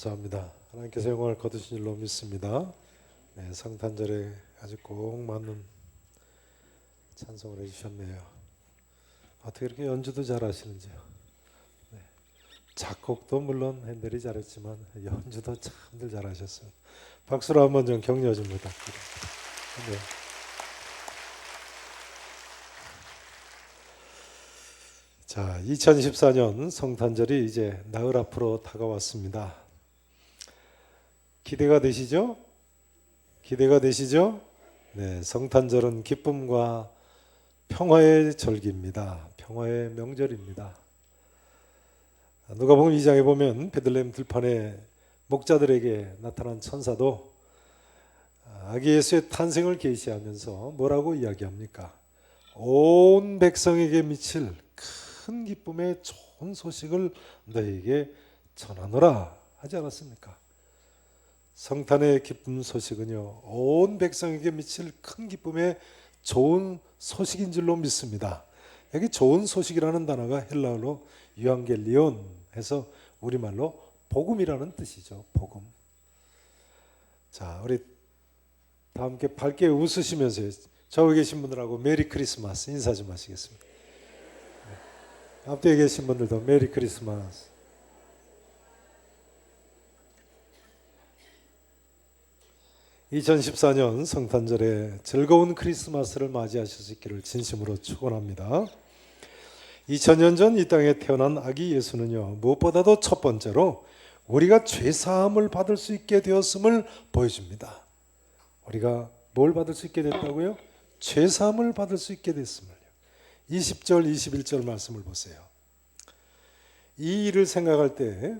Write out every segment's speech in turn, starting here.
감사합니다. 하나님께서 영광을 거두신 줄로 믿습니다. 네, 성탄절에 아주 꼭 맞는 찬송을 해주셨네요. 어떻게 이렇게 연주도 잘하시는지요. 네, 작곡도 물론 핸델이 잘했지만 연주도 참들 잘하셨어요. 박수로 한번 좀 격려 좀 부탁드립니다. 네. 자, 2014년 성탄절이 이제 나흘 앞으로 다가왔습니다. 기대가 되시죠? 기대가 되시죠? 네, 성탄절은 기쁨과 평화의 절기입니다. 평화의 명절입니다. 누가복음 2장에 보면 베들레헴 들판에 목자들에게 나타난 천사도 아기 예수의 탄생을 계시하면서 뭐라고 이야기합니까? 온 백성에게 미칠 큰 기쁨의 좋은 소식을 너희에게 전하노라 하지 않았습니까? 성탄의 기쁨 소식은요, 온 백성에게 미칠 큰 기쁨의 좋은 소식인 줄로 믿습니다. 여기 좋은 소식이라는 단어가 헬라어로 유앙겔리온 해서 우리말로 복음이라는 뜻이죠. 복음. 자, 우리 다 함께 밝게 웃으시면서 저기 계신 분들하고 메리 크리스마스 인사 좀 하시겠습니다. 네. 앞뒤에 계신 분들도 메리 크리스마스. 2014년 성탄절에 즐거운 크리스마스를 맞이하실 수 있기를 진심으로 축원합니다. 2000년 전 이 땅에 태어난 아기 예수는요, 무엇보다도 첫 번째로 우리가 죄사함을 받을 수 있게 되었음을 보여줍니다. 우리가 뭘 받을 수 있게 됐다고요? 죄사함을 받을 수 있게 됐음을요. 20절 21절 말씀을 보세요. 이 일을 생각할 때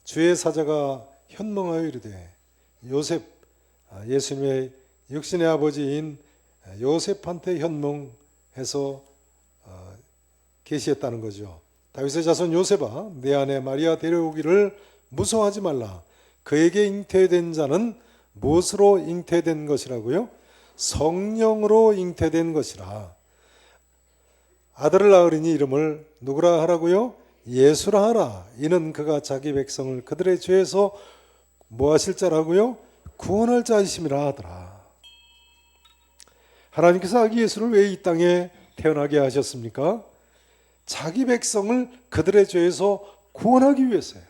주의 사자가 현몽하여 이르되 요셉, 예수님의 육신의 아버지인 요셉한테 현몽해서 계시했다는 거죠. 다윗의 자손 요셉아, 내 아내 마리아 데려오기를 무서워하지 말라. 그에게 잉태된 자는 무엇으로 잉태된 것이라고요? 성령으로 잉태된 것이라. 아들을 낳으리니 이름을 누구라 하라고요? 예수라 하라. 이는 그가 자기 백성을 그들의 죄에서 뭐 하실 자라고요? 구원할 자이심이라 하더라. 하나님께서 아기 예수를 왜 이 땅에 태어나게 하셨습니까? 자기 백성을 그들의 죄에서 구원하기 위해서요.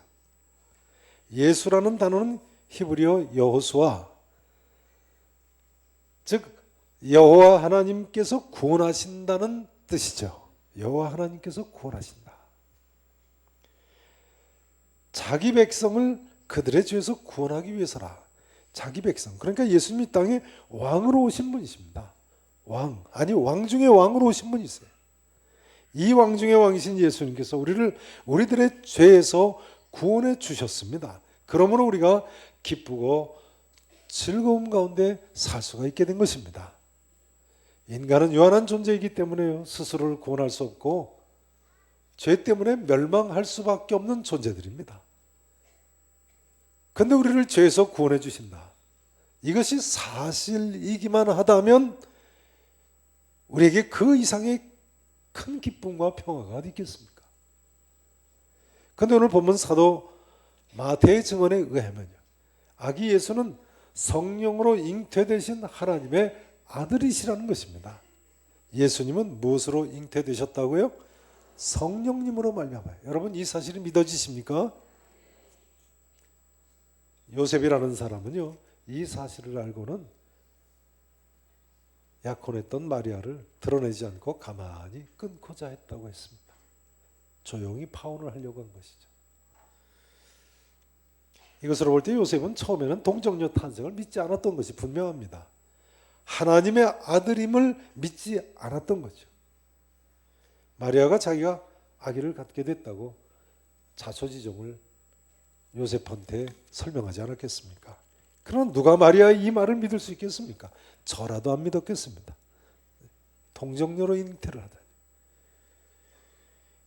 예수라는 단어는 히브리어 여호수아, 즉 여호와 하나님께서 구원하신다는 뜻이죠. 여호와 하나님께서 구원하신다. 자기 백성을 그들의 죄에서 구원하기 위해서라. 자기 백성, 그러니까 예수님이 이 땅에 왕으로 오신 분이십니다. 왕, 아니 왕 중에 왕으로 오신 분이세요. 이 왕 중에 왕이신 예수님께서 우리들의 죄에서 구원해 주셨습니다. 그러므로 우리가 기쁘고 즐거움 가운데 살 수가 있게 된 것입니다. 인간은 유한한 존재이기 때문에요, 스스로를 구원할 수 없고 죄 때문에 멸망할 수밖에 없는 존재들입니다. 그런데 우리를 죄에서 구원해 주신다. 이것이 사실이기만 하다면 우리에게 그 이상의 큰 기쁨과 평화가 어디 있겠습니까? 그런데 오늘 본문 사도 마태의 증언에 의하면요, 아기 예수는 성령으로 잉태되신 하나님의 아들이시라는 것입니다. 예수님은 무엇으로 잉태되셨다고요? 성령님으로 말미암아요. 여러분, 이 사실이 믿어지십니까? 요셉이라는 사람은요, 이 사실을 알고는 약혼했던 마리아를 드러내지 않고 가만히 끊고자 했다고 했습니다. 조용히 파혼을 하려고 한 것이죠. 이것으로 볼 때 요셉은 처음에는 동정녀 탄생을 믿지 않았던 것이 분명합니다. 하나님의 아들임을 믿지 않았던 거죠. 마리아가 자기가 아기를 갖게 됐다고 자초지종을 요셉한테 설명하지 않았겠습니까? 그럼 누가 마리아의 이 말을 믿을 수 있겠습니까? 저라도 안 믿었겠습니다. 동정녀로 잉태를 하다니.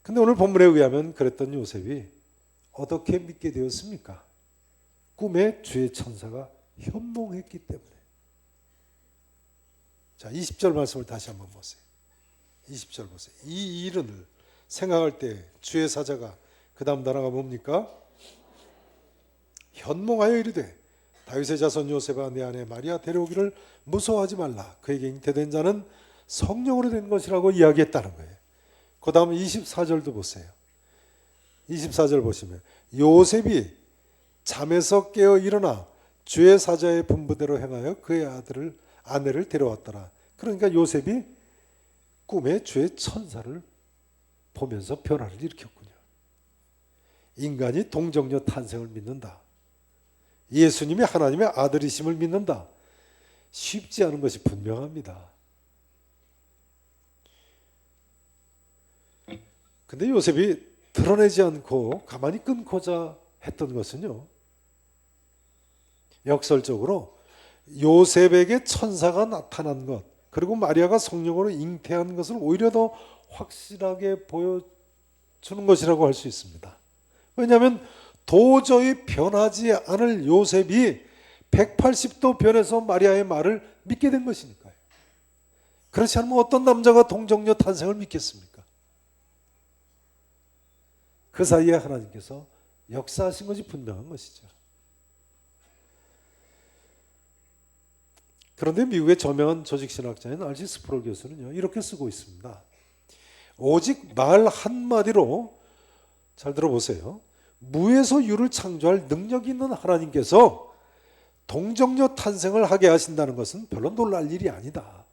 근데 오늘 본문에 의하면 그랬던 요셉이 어떻게 믿게 되었습니까? 꿈에 주의 천사가 현몽했기 때문에. 자, 20절 말씀을 다시 한번 보세요. 20절 보세요. 이 일을 생각할 때 주의 사자가, 그 다음 단어가 뭡니까? 현몽하여 이르되 다윗의 자손 요셉아 내 아내 마리아 데려오기를 무서워하지 말라. 그에게 잉태된 자는 성령으로 된 것이라고 이야기했다는 거예요. 그 다음 24절도 보세요. 24절 보시면 요셉이 잠에서 깨어 일어나 주의 사자의 분부대로 행하여 그의 아내를 데려왔더라. 그러니까 요셉이 꿈에 주의 천사를 보면서 변화를 일으켰군요. 인간이 동정녀 탄생을 믿는다. 예수님이 하나님의 아들이심을 믿는다. 쉽지 않은 것이 분명합니다. 근데 요셉이 드러내지 않고 가만히 끊고자 했던 것은요, 역설적으로 요셉에게 천사가 나타난 것, 그리고 마리아가 성령으로 잉태한 것을 오히려 더 확실하게 보여주는 것이라고 할 수 있습니다. 왜냐하면 도저히 변하지 않을 요셉이 180도 변해서 마리아의 말을 믿게 된 것이니까요. 그렇지 않으면 어떤 남자가 동정녀 탄생을 믿겠습니까? 그 사이에 하나님께서 역사하신 것이 분명한 것이죠. 그런데 미국의 저명한 조직신학자인 R.C. 스프롤 교수는요, 이렇게 쓰고 있습니다. 오직 말 한마디로, 잘 들어보세요, 무에서 유를 창조할 능력이 있는 하나님께서 동정녀 탄생을 하게 하신다는 것은 별로 놀랄 일이 아니다.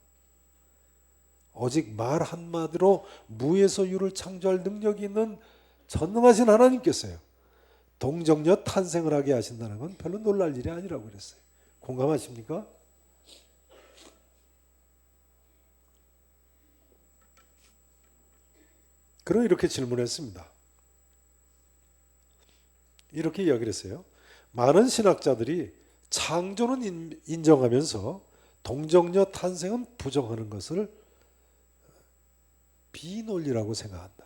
오직 말 한마디로 무에서 유를 창조할 능력이 있는 전능하신 하나님께서요, 동정녀 탄생을 하게 하신다는 건 별로 놀랄 일이 아니라고 그랬어요. 공감하십니까? 그럼 이렇게 질문했습니다. 이렇게 이야기를 했어요. 많은 신학자들이 창조는 인정하면서 동정녀 탄생은 부정하는 것을 비논리라고 생각한다.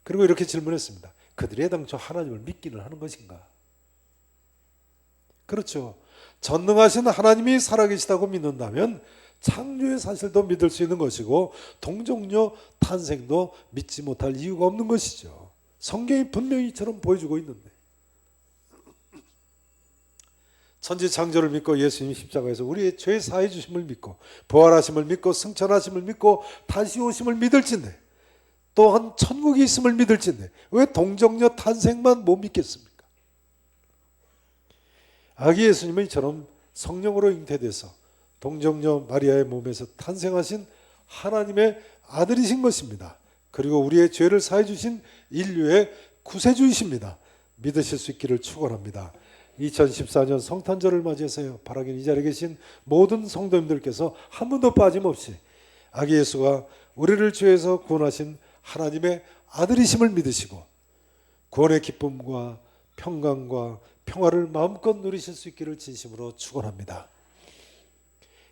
그리고 이렇게 질문했습니다. 그들이 애당초 하나님을 믿기는 하는 것인가? 그렇죠. 전능하신 하나님이 살아계시다고 믿는다면 창조의 사실도 믿을 수 있는 것이고 동정녀 탄생도 믿지 못할 이유가 없는 것이죠. 성경이 분명히 이처럼 보여주고 있는데, 천지창조를 믿고 예수님 십자가에서 우리의 죄 사해 주심을 믿고 부활하심을 믿고 승천하심을 믿고 다시 오심을 믿을진데, 또한 천국이 있음을 믿을진데 왜 동정녀 탄생만 못 믿겠습니까? 아기 예수님은 이처럼 성령으로 잉태돼서 동정녀 마리아의 몸에서 탄생하신 하나님의 아들이신 것입니다. 그리고 우리의 죄를 사해 주신 인류의 구세주이십니다. 믿으실 수 있기를 축원합니다. 2014년 성탄절을 맞이해서요, 바라긴 이 자리에 계신 모든 성도님들께서 한 분도 빠짐없이 아기 예수가 우리를 죄에서 구원하신 하나님의 아들이심을 믿으시고 구원의 기쁨과 평강과 평화를 마음껏 누리실 수 있기를 진심으로 축원합니다.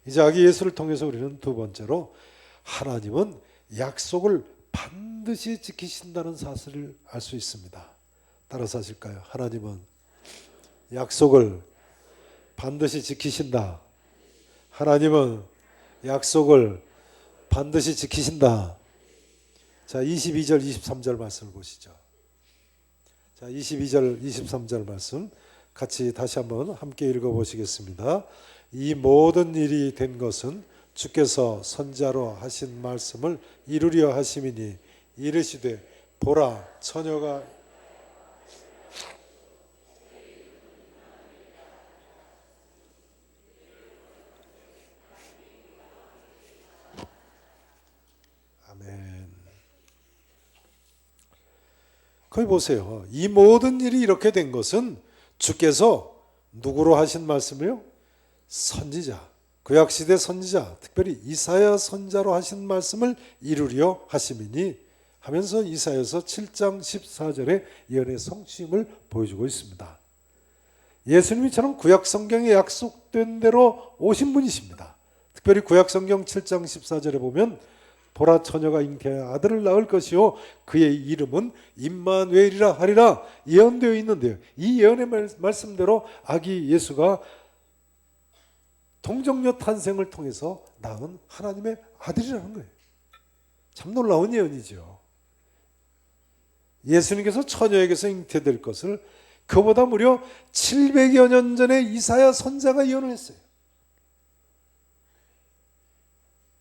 이제 아기 예수를 통해서 우리는 두 번째로 하나님은 약속을 반드시 지키신다는 사실을 알 수 있습니다. 따라서 하실까요? 하나님은 약속을 반드시 지키신다. 하나님은 약속을 반드시 지키신다. 자, 22절 23절 말씀을 보시죠. 자, 22절 23절 말씀 같이 다시 한번 함께 읽어보시겠습니다. 이 모든 일이 된 것은 주께서 선지자로 하신 말씀을 이루려 하심이니 이르시되 보라 처녀가 아멘. 거기 보세요. 이 모든 일이 이렇게 된 것은 주께서 누구로 하신 말씀이요? 선지자, 구약시대 선지자, 특별히 이사야 선지자로 하신 말씀을 이루려 하심이니 하면서 이사야서 7장 14절의 예언의 성취임을 보여주고 있습니다. 예수님이처럼 구약성경에 약속된 대로 오신 분이십니다. 특별히 구약성경 7장 14절에 보면 보라 처녀가 잉태하여 아들을 낳을 것이요 그의 이름은 임마누엘이라 하리라 예언되어 있는데요, 이 예언의 말씀대로 아기 예수가 동정녀 탄생을 통해서 낳은 하나님의 아들이라는 거예요. 참 놀라운 예언이죠. 예수님께서 처녀에게서 잉태될 것을 그보다 무려 700여 년 전에 이사야 선지자가 예언을 했어요.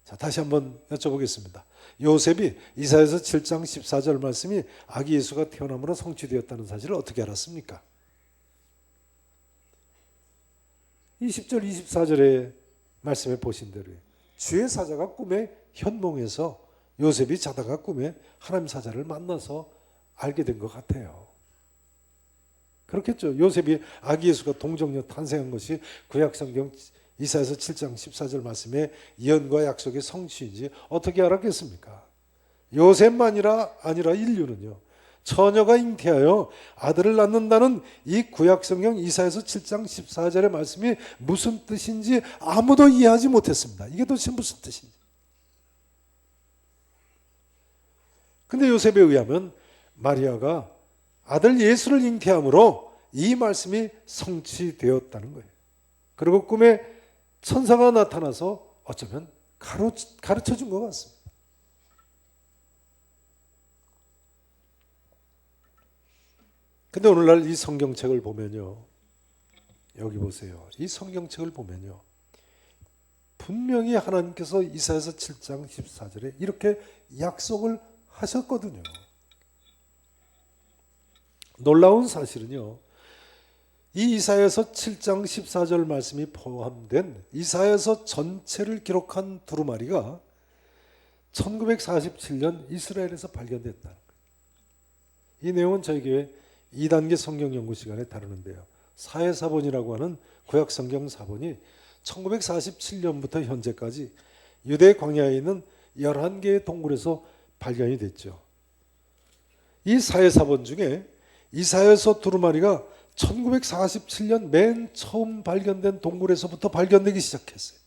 자, 다시 한번 여쭤보겠습니다. 요셉이 이사야서 7장 14절 말씀이 아기 예수가 태어남으로 성취되었다는 사실을 어떻게 알았습니까? 20절 24절의 말씀에 보신 대로 주의 사자가 꿈에 현몽해서 요셉이 자다가 꿈에 하나님 사자를 만나서 알게 된 것 같아요. 그렇겠죠. 요셉이 아기 예수가 동정녀 탄생한 것이 구약성경 이사야서 7장 14절 말씀에 예언과 약속의 성취인지 어떻게 알았겠습니까? 요셉만이라 아니라 인류는요, 처녀가 잉태하여 아들을 낳는다는 이 구약성경 이사야서 7장 14절의 말씀이 무슨 뜻인지 아무도 이해하지 못했습니다. 이게 도대체 무슨 뜻인지. 근데 요셉에 의하면 마리아가 아들 예수를 잉태함으로 이 말씀이 성취되었다는 거예요. 그리고 꿈에 천사가 나타나서 어쩌면 가르쳐 준 것 같습니다. 근데 오늘날 이 성경책을 보면요, 여기 보세요. 이 성경책을 보면요, 분명히 하나님께서 이사야서 7장 14절에 이렇게 약속을 하셨거든요. 놀라운 사실은요, 이 이사야서 7장 14절 말씀이 포함된 이사야서 전체를 기록한 두루마리가 1947년 이스라엘에서 발견됐다는 거예요. 이 내용은 저희 교회 2단계 성경 연구 시간에 다루는데요. 사해사본이라고 하는 구약 성경 사본이 1947년부터 현재까지 유대 광야에 있는 11개의 동굴에서 발견이 됐죠. 이 사해사본 중에 이사야서 두루마리가 1947년 맨 처음 발견된 동굴에서부터 발견되기 시작했어요.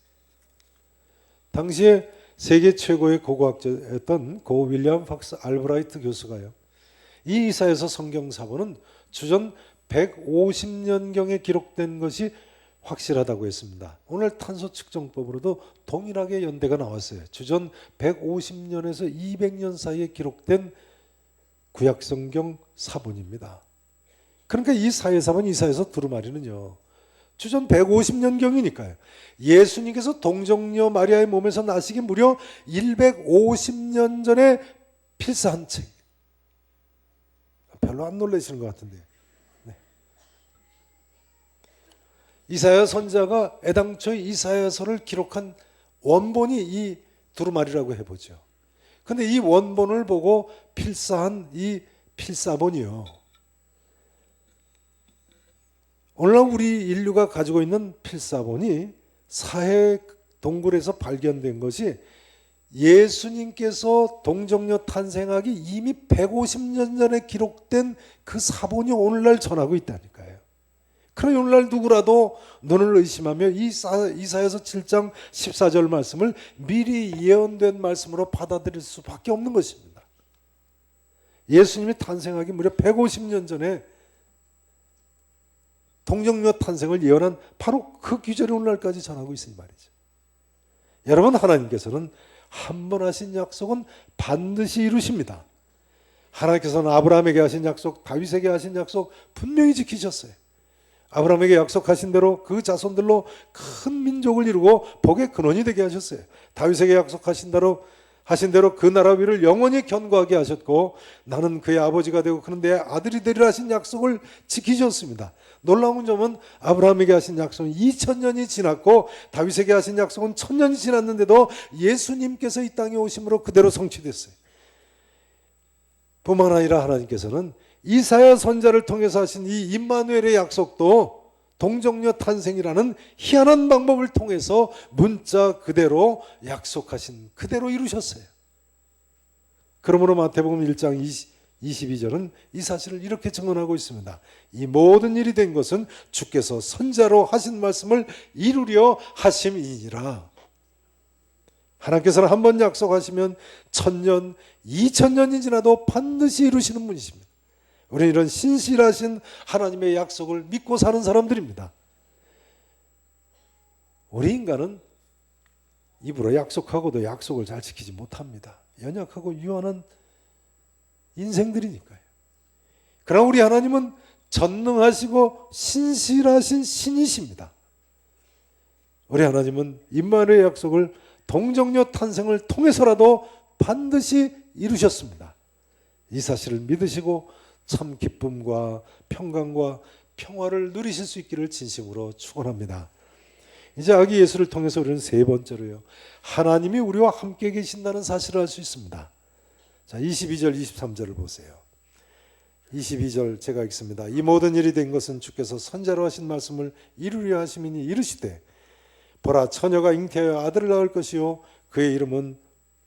당시에 세계 최고의 고고학자였던 고 윌리엄 팍스 알브라이트 교수가요, 이 이사야서 성경사본은 주전 150년경에 기록된 것이 확실하다고 했습니다. 오늘 탄소 측정법으로도 동일하게 연대가 나왔어요. 주전 150년에서 200년 사이에 기록된 구약성경 사본입니다. 그러니까 이 사해사본 이사야서 두루마리는요, 주전 150년경이니까요. 예수님께서 동정녀 마리아의 몸에서 나시기 무려 150년 전에 필사한 책. 별로 안 놀라시는 것 같은데. 네. 이사야 선지자가 애당초 이사야서를 기록한 원본이 이 두루마리라고 해보죠. 근데 이 원본을 보고 필사한 이 필사본이요, 오늘날 우리 인류가 가지고 있는 필사본이 사해 동굴에서 발견된 것이 예수님께서 동정녀 탄생하기 이미 150년 전에 기록된 그 사본이 오늘날 전하고 있다니까요. 그러니 오늘날 누구라도 눈을 의심하며 이사야서 7장 14절 말씀을 미리 예언된 말씀으로 받아들일 수밖에 없는 것입니다. 예수님이 탄생하기 무려 150년 전에 동정녀 탄생을 예언한 바로 그 귀절이 오늘날까지 전하고 있으니 말이죠. 여러분, 하나님께서는 한 번 하신 약속은 반드시 이루십니다. 하나님께서는 아브라함에게 하신 약속, 다윗에게 하신 약속 분명히 지키셨어요. 아브라함에게 약속하신 대로 그 자손들로 큰 민족을 이루고 복의 근원이 되게 하셨어요. 다윗에게 약속하신 대로 그 나라 위를 영원히 견고하게 하셨고, 나는 그의 아버지가 되고 그는 내 아들이 되리라 하신 약속을 지키셨습니다. 놀라운 점은 아브라함에게 하신 약속은 2000년이 지났고 다윗에게 하신 약속은 1000년이 지났는데도 예수님께서 이 땅에 오심으로 그대로 성취됐어요. 뿐만 아니라 하나님께서는 이사야 선지자를 통해서 하신 이 임마누엘의 약속도 동정녀 탄생이라는 희한한 방법을 통해서 문자 그대로 약속하신 그대로 이루셨어요. 그러므로 마태복음 1장 22절은 이 사실을 이렇게 증언하고 있습니다. 이 모든 일이 된 것은 주께서 선지자로 하신 말씀을 이루려 하심이니라. 하나님께서는 한 번 약속하시면 1000년, 2000년이 지나도 반드시 이루시는 분이십니다. 우리는 이런 신실하신 하나님의 약속을 믿고 사는 사람들입니다. 우리 인간은 입으로 약속하고도 약속을 잘 지키지 못합니다. 연약하고 유한한 인생들이니까요. 그러나 우리 하나님은 전능하시고 신실하신 신이십니다. 우리 하나님은 임마누엘의 약속을 동정녀 탄생을 통해서라도 반드시 이루셨습니다. 이 사실을 믿으시고 참 기쁨과 평강과 평화를 누리실 수 있기를 진심으로 축원합니다. 이제 아기 예수를 통해서 우리는 세 번째로요, 하나님이 우리와 함께 계신다는 사실을 알 수 있습니다. 자, 22절 23절을 보세요. 22절 제가 읽습니다. 이 모든 일이 된 것은 주께서 선자로 하신 말씀을 이루려 하심이니 이르시되 보라 처녀가 잉태하여 아들을 낳을 것이요 그의 이름은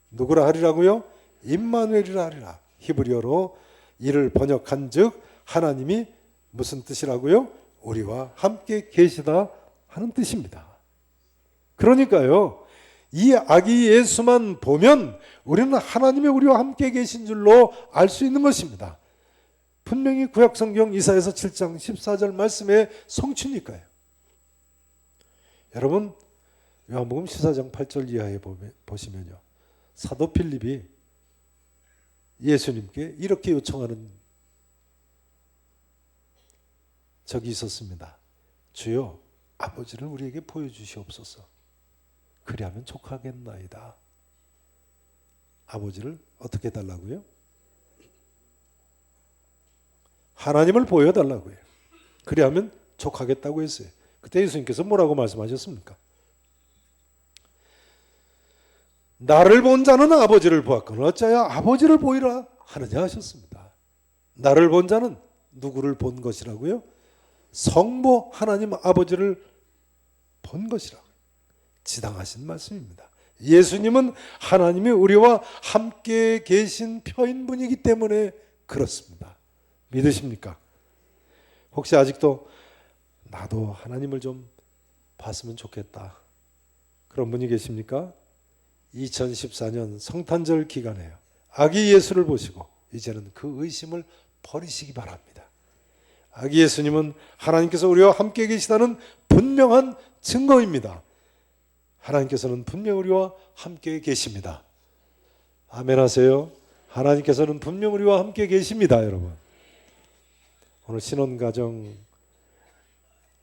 누구라 하리라고요? 임마누엘이라 하리라. 히브리어로 이를 번역한즉 하나님이 무슨 뜻이라고요? 우리와 함께 계시다 하는 뜻입니다. 그러니까요, 이 아기 예수만 보면 우리는 하나님이 우리와 함께 계신 줄로 알 수 있는 것입니다. 분명히 구약성경 이사야서 7장 14절 말씀의 성취니까요. 여러분 요한복음 14장 8절 이하에 보시면요, 사도 필립이 예수님께 이렇게 요청하는 적이 있었습니다. 주여 아버지를 우리에게 보여주시옵소서. 그리하면 족하겠나이다. 아버지를 어떻게 달라고요? 하나님을 보여달라고요. 그리하면 족하겠다고 했어요. 그때 예수님께서 뭐라고 말씀하셨습니까? 나를 본 자는 아버지를 보았거늘 어찌하여 아버지를 보이라 하느냐 하셨습니다. 나를 본 자는 누구를 본 것이라고요? 성부 하나님 아버지를 본 것이라고요. 지당하신 말씀입니다. 예수님은 하나님이 우리와 함께 계신 편인분이기 때문에 그렇습니다. 믿으십니까? 혹시 아직도 나도 하나님을 좀 봤으면 좋겠다 그런 분이 계십니까? 2014년 성탄절 기간에요, 아기 예수를 보시고 이제는 그 의심을 버리시기 바랍니다. 아기 예수님은 하나님께서 우리와 함께 계시다는 분명한 증거입니다. 하나님께서는 분명 우리와 함께 계십니다. 아멘 하세요. 하나님께서는 분명 우리와 함께 계십니다. 여러분, 오늘 신혼가정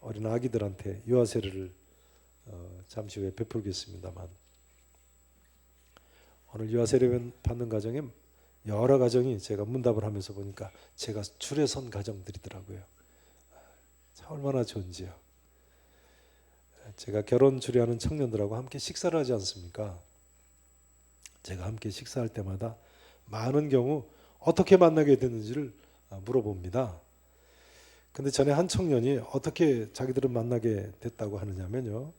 어린 아기들한테 유아 세례를 잠시 후에 베풀겠습니다만, 오늘 유아 세례 받는 가정에 여러 가정이 제가 문답을 하면서 보니까 제가 줄에 선 가정들이더라고요. 참 얼마나 좋은지요. 제가 결혼 주례하는 청년들하고 함께 식사를 하지 않습니까? 제가 함께 식사할 때마다 많은 경우 어떻게 만나게 됐는지를 물어봅니다. 근데 전에 한 청년이 어떻게 자기들은 만나게 됐다고 하느냐면요,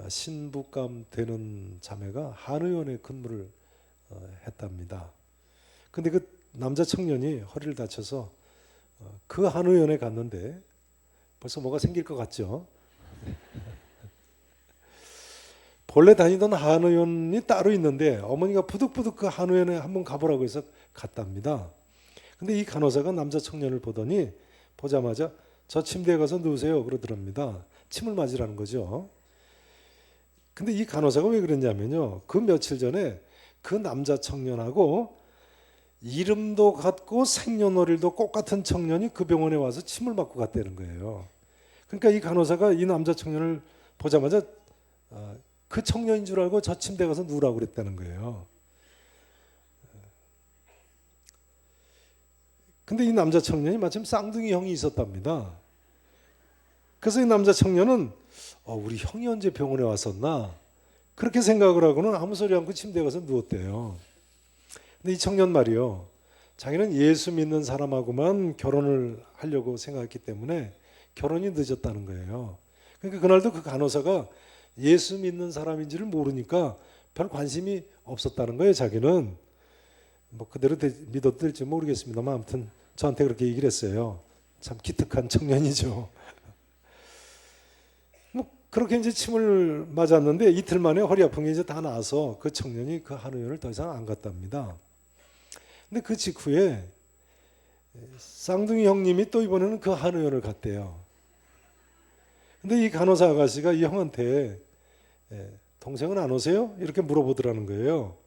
신부감 되는 자매가 한의원에 근무를 했답니다. 근데 그 남자 청년이 허리를 다쳐서 그 한의원에 갔는데 벌써 뭐가 생길 것 같죠? 본래 다니던 한의원이 따로 있는데 어머니가 부득부득 그 한의원에 한번 가보라고 해서 갔답니다. 근데 이 간호사가 남자 청년을 보더니 보자마자 저 침대에 가서 누우세요 그러더랍니다. 침을 맞으라는 거죠. 근데 이 간호사가 왜 그랬냐면요, 그 며칠 전에 그 남자 청년하고 이름도 같고 생년월일도 똑같은 청년이 그 병원에 와서 침을 맞고 갔다는 거예요. 그러니까 이 간호사가 이 남자 청년을 보자마자 그 청년인 줄 알고 저 침대에 가서 누우라고 그랬다는 거예요. 근데 이 남자 청년이 마침 쌍둥이 형이 있었답니다. 그래서 이 남자 청년은 우리 형이 언제 병원에 왔었나 그렇게 생각을 하고는 아무 소리 않고 침대에 가서 누웠대요. 근데 이 청년 말이요, 자기는 예수 믿는 사람하고만 결혼을 하려고 생각했기 때문에 결혼이 늦었다는 거예요. 그러니까 그날도 그 간호사가 예수 믿는 사람인지를 모르니까 별 관심이 없었다는 거예요. 자기는 뭐 그대로 믿어도 될지 모르겠습니다만 아무튼 저한테 그렇게 얘기를 했어요. 참 기특한 청년이죠. 뭐 그렇게 이제 침을 맞았는데 이틀 만에 허리 아픈 게 이제 다 나아서 그 청년이 그 한의원을 더 이상 안 갔답니다. 근데 그 직후에 쌍둥이 형님이 또 이번에는 그 한의원을 갔대요. 근데 이 간호사 아가씨가 이 형한테 동생은 안 오세요? 이렇게 물어보더라는 거예요.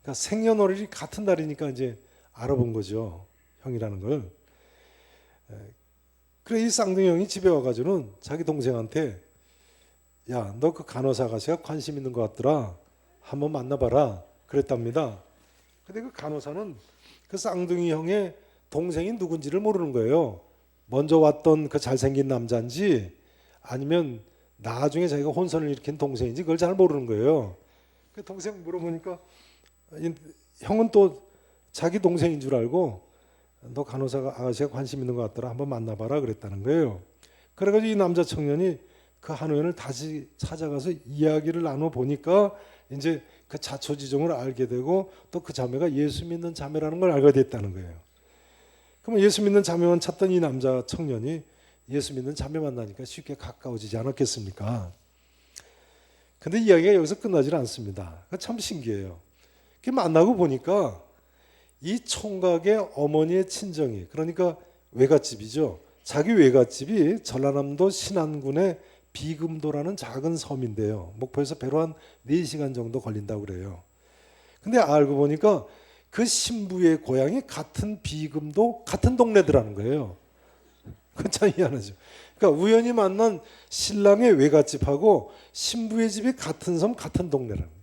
그러니까 생년월일이 같은 날이니까 이제 알아본 거죠, 형이라는 걸. 그래 이 쌍둥이 형이 집에 와가지고는 자기 동생한테 야, 너 그 간호사 아가씨가 관심 있는 것 같더라. 한번 만나봐라. 그랬답니다. 근데 그 간호사는 그 쌍둥이 형의 동생이 누군지를 모르는 거예요. 먼저 왔던 그 잘생긴 남자인지 아니면 나중에 자기가 혼선을 일으킨 동생인지 그걸 잘 모르는 거예요. 그 동생 물어보니까 형은 또 자기 동생인 줄 알고 너 간호사 아가씨가 관심 있는 것 같더라. 한번 만나봐라 그랬다는 거예요. 그래가지고 이 남자 청년이 그 한우연을 다시 찾아가서 이야기를 나눠 보니까 이제 그 자초지종을 알게 되고 또 그 자매가 예수 믿는 자매라는 걸 알게 됐다는 거예요. 그러면 예수 믿는 자매만 찾던 이 남자 청년이 예수 믿는 자매 만나니까 쉽게 가까워지지 않았겠습니까? 근데 이야기가 여기서 끝나질 않습니다. 참 신기해요. 만나고 보니까 이 총각의 어머니의 친정이, 그러니까 외갓집이죠. 자기 외갓집이 전라남도 신안군의 비금도라는 작은 섬인데요. 목포에서 배로 한 4시간 정도 걸린다고 그래요. 근데 알고 보니까 그 신부의 고향이 같은 비금도 같은 동네더라는 거예요. 그건 참 희한하죠. 그러니까 우연히 만난 신랑의 외갓집하고 신부의 집이 같은 섬 같은 동네라는 거예요.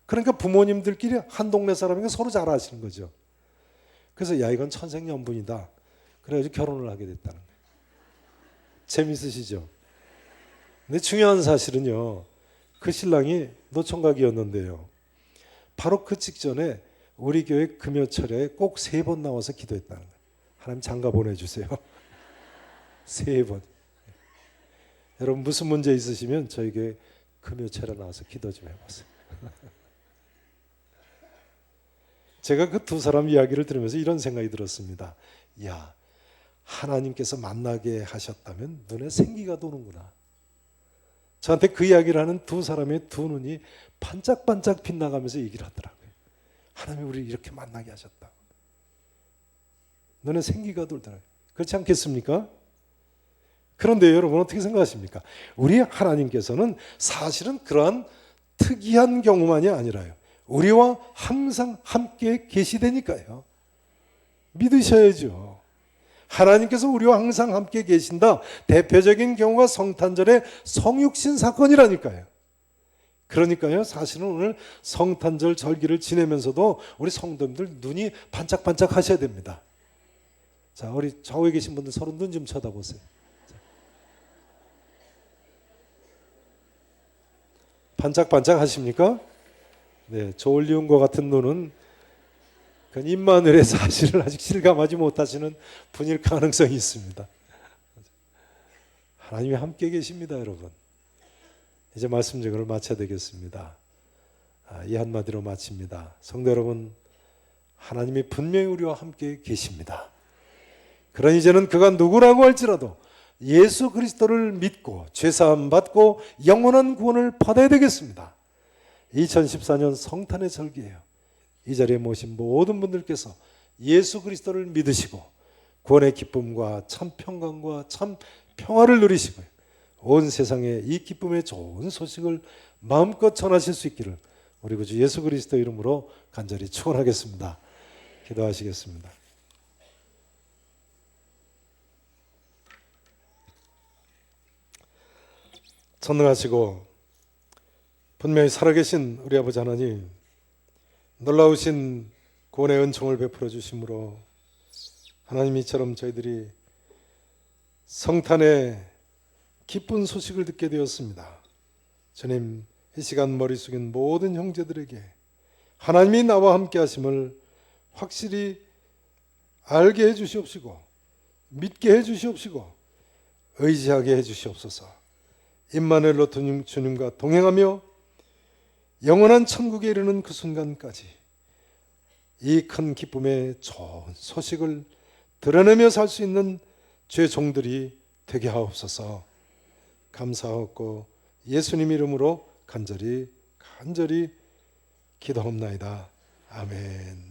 그러니까 부모님들끼리 한 동네 사람이니까 서로 잘 아시는 거죠. 그래서 야 이건 천생연분이다. 그래가지고 결혼을 하게 됐다는 거예요. 재밌으시죠? 근데 중요한 사실은요. 그 신랑이 노총각이었는데요. 바로 그 직전에 우리 교회 금요철에 꼭 3번 나와서 기도했다는 거예요. 하나님 장가 보내주세요. 3번. 여러분 무슨 문제 있으시면 저에게 금요철에 나와서 기도 좀 해보세요. 제가 그 두 사람 이야기를 들으면서 이런 생각이 들었습니다. 야, 하나님께서 만나게 하셨다면 눈에 생기가 도는구나. 저한테 그 이야기를 하는 두 사람의 두 눈이 반짝반짝 빛나가면서 얘기를 하더라고요. 하나님이 우리를 이렇게 만나게 하셨다. 눈에 생기가 돌더라고요. 그렇지 않겠습니까? 그런데 여러분 어떻게 생각하십니까? 우리 하나님께서는 사실은 그러한 특이한 경우만이 아니라요. 우리와 항상 함께 계시다니까요. 믿으셔야죠. 하나님께서 우리와 항상 함께 계신다. 대표적인 경우가 성탄절의 성육신 사건이라니까요. 그러니까요. 사실은 오늘 성탄절 절기를 지내면서도 우리 성도님들 눈이 반짝반짝 하셔야 됩니다. 자, 우리 좌우에 계신 분들 서로 눈 좀 쳐다보세요. 반짝반짝 하십니까? 네, 조울리움과 같은 눈은 그 임마누엘의 사실을 아직 실감하지 못하시는 분일 가능성이 있습니다. 하나님이 함께 계십니다, 여러분. 이제 말씀 증거를 마쳐야 되겠습니다. 이 한마디로 마칩니다. 성도 여러분, 하나님이 분명히 우리와 함께 계십니다. 그러니 이제는 그가 누구라고 할지라도 예수 그리스도를 믿고 죄사함 받고 영원한 구원을 받아야 되겠습니다. 2014년 성탄의 절기예요. 이 자리에 모신 모든 분들께서 예수 그리스도를 믿으시고 구원의 기쁨과 참 평강과 참 평화를 누리시고요. 온 세상에 이 기쁨의 좋은 소식을 마음껏 전하실 수 있기를 우리 구주 예수 그리스도 이름으로 간절히 축원하겠습니다. 기도하시겠습니다. 전능하시고 분명히 살아계신 우리 아버지 하나님, 놀라우신 구원의 은총을 베풀어 주심으로 하나님 이처럼 저희들이 성탄의 기쁜 소식을 듣게 되었습니다. 주님, 이 시간 머리 숙인 모든 형제들에게 하나님이 나와 함께 하심을 확실히 알게 해 주시옵시고 믿게 해 주시옵시고 의지하게 해 주시옵소서. 임마누엘로 주님과 동행하며 영원한 천국에 이르는 그 순간까지 이 큰 기쁨의 좋은 소식을 드러내며 살 수 있는 죄 종들이 되게 하옵소서. 감사하고 예수님 이름으로 간절히 기도합나이다. 아멘.